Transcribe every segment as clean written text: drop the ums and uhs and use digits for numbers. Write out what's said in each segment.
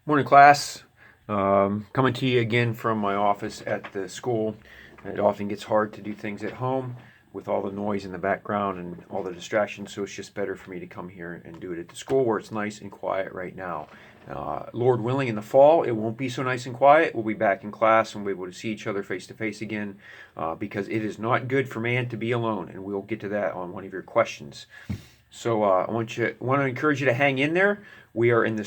Morning, class. Coming to you again from my office at the school. It often gets hard to do things at home with all the noise in the background and all the distractions, so it's just better for me to come here and do it at the school where it's nice and quiet right now. Lord willing, in the fall, it won't be so nice and quiet. We'll be back in class and we'll be able to see each other face to face again because it is not good for man to be alone, and we'll get to that on one of your questions. So I want to encourage you to hang in there. We are in the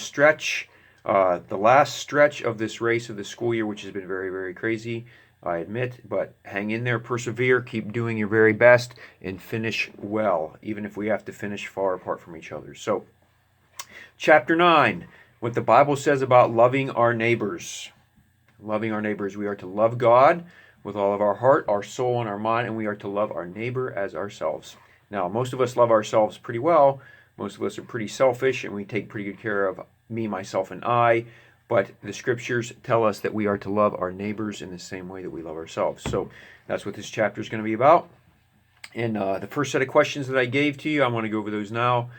last stretch of this race of the school year, which has been very, very crazy, I admit. But hang in there, persevere, keep doing your very best, and finish well, even if we have to finish far apart from each other. So, chapter 9, what the Bible says about loving our neighbors. Loving our neighbors, we are to love God with all of our heart, our soul, and our mind, and we are to love our neighbor as ourselves. Now, most of us love ourselves pretty well. Most of us are pretty selfish, and we take pretty good care of me, myself, and I. But the scriptures tell us that we are to love our neighbors in the same way that we love ourselves. So that's what this chapter is going to be about. And the first set of questions that I gave to you, I want to go over those now.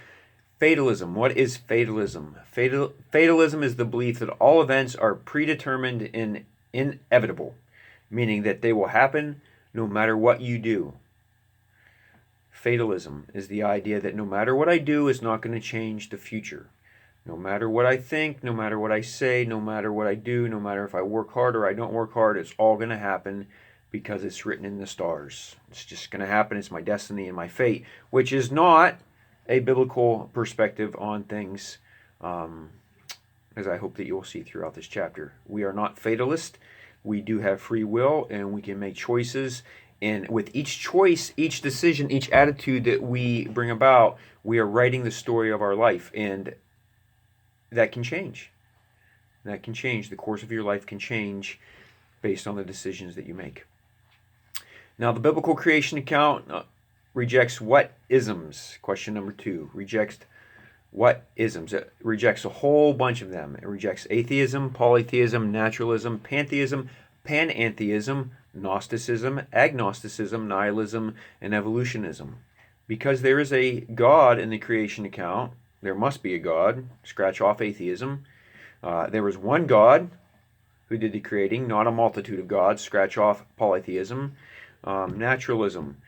Fatalism. What is fatalism? Fatalism is the belief that all events are predetermined and inevitable, meaning that they will happen no matter what you do. Fatalism is the idea that no matter what I do, it's not going to change the future. No matter what I think, no matter what I say, no matter what I do, no matter if I work hard or I don't work hard, it's all going to happen because it's written in the stars. It's just going to happen. It's my destiny and my fate, which is not a biblical perspective on things, as I hope that you'll see throughout this chapter. We are not fatalist. We do have free will, and we can make choices. And with each choice, each decision, each attitude that we bring about, we are writing the story of our life. And that can change. That can change. The course of your life can change based on the decisions that you make. Now, the biblical creation account rejects what isms? Question number 2. Rejects what isms? It rejects a whole bunch of them. It rejects atheism, polytheism, naturalism, pantheism, panentheism, Gnosticism, agnosticism, nihilism, and evolutionism. Because there is a God in the creation account, there must be a God. Scratch off atheism. There was one God who did the creating, not a multitude of gods. Scratch off polytheism. Naturalism.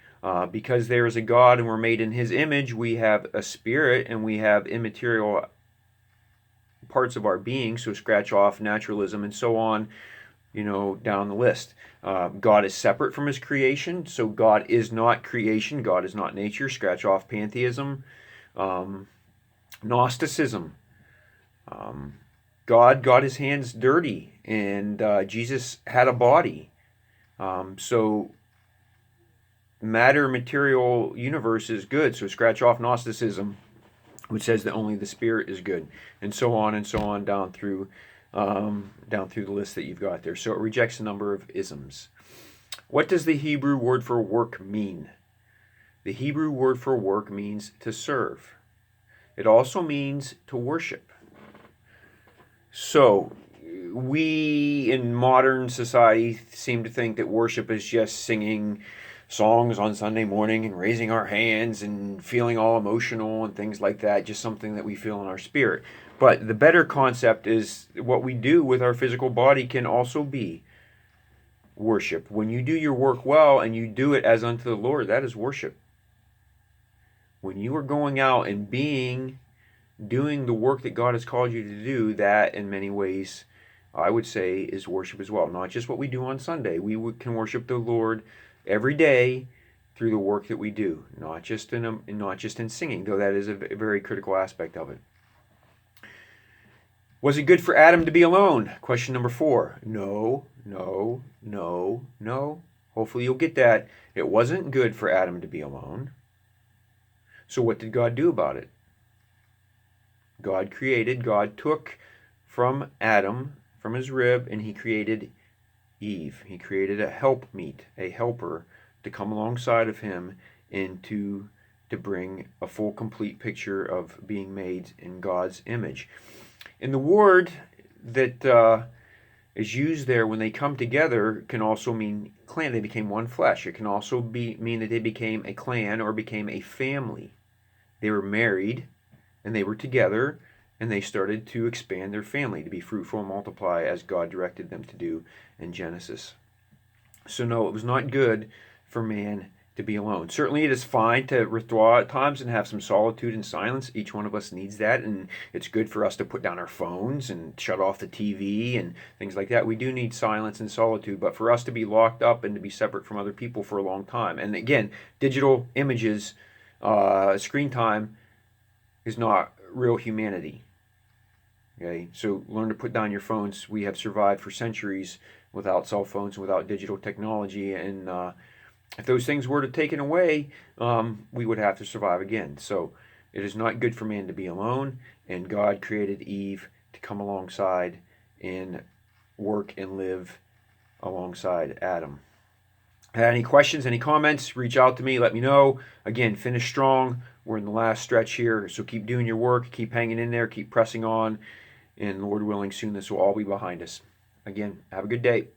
Because there is a God and we're made in his image, we have a spirit and we have immaterial parts of our being. So scratch off naturalism and so on, down the list. God is separate from his creation, so God is not creation. God is not nature. Scratch off pantheism. Gnosticism. God got his hands dirty, and Jesus had a body. So matter, material universe is good. So scratch off Gnosticism, which says that only the spirit is good, and so on down through the list that you've got there. So it rejects a number of isms. What does the Hebrew word for work mean? The Hebrew word for work means to serve. It also means to worship. So we in modern society seem to think that worship is just singing songs on Sunday morning and raising our hands and feeling all emotional and things like that, just something that we feel in our spirit. But the better concept is what we do with our physical body can also be worship. When you do your work well and you do it as unto the Lord, that is worship. When you are going out and doing the work that God has called you to do, that in many ways, I would say, is worship as well. Not just what we do on Sunday. We can worship the Lord every day through the work that we do, not just in singing, though that is a very critical aspect of it. Was it good for Adam to be alone? Question number 4. No. Hopefully you'll get that. It wasn't good for Adam to be alone. So what did God do about it? God took from Adam, from his rib, and he created Eve. He created a helpmeet, a helper, to come alongside of him and to bring a full, complete picture of being made in God's image. And the word that is used there when they come together can also mean clan. They became one flesh. It can also mean that they became a clan or became a family. They were married and they were together and they started to expand their family, to be fruitful and multiply as God directed them to do in Genesis. So no, it was not good for man to be alone. Certainly it is fine to withdraw at times and have some solitude and silence. Each one of us needs that, and it's good for us to put down our phones and shut off the TV and things like that. We do need silence and solitude, but for us to be locked up and to be separate from other people for a long time. And again, digital images, screen time is not real humanity. Okay, so learn to put down your phones. We have survived for centuries without cell phones, without digital technology, and if those things were to taken away, we would have to survive again. So it is not good for man to be alone, and God created Eve to come alongside and work and live alongside Adam. Any questions, any comments, reach out to me, let me know. Again, finish strong. We're in the last stretch here, so keep doing your work, keep hanging in there, keep pressing on, and Lord willing, soon this will all be behind us. Again, have a good day.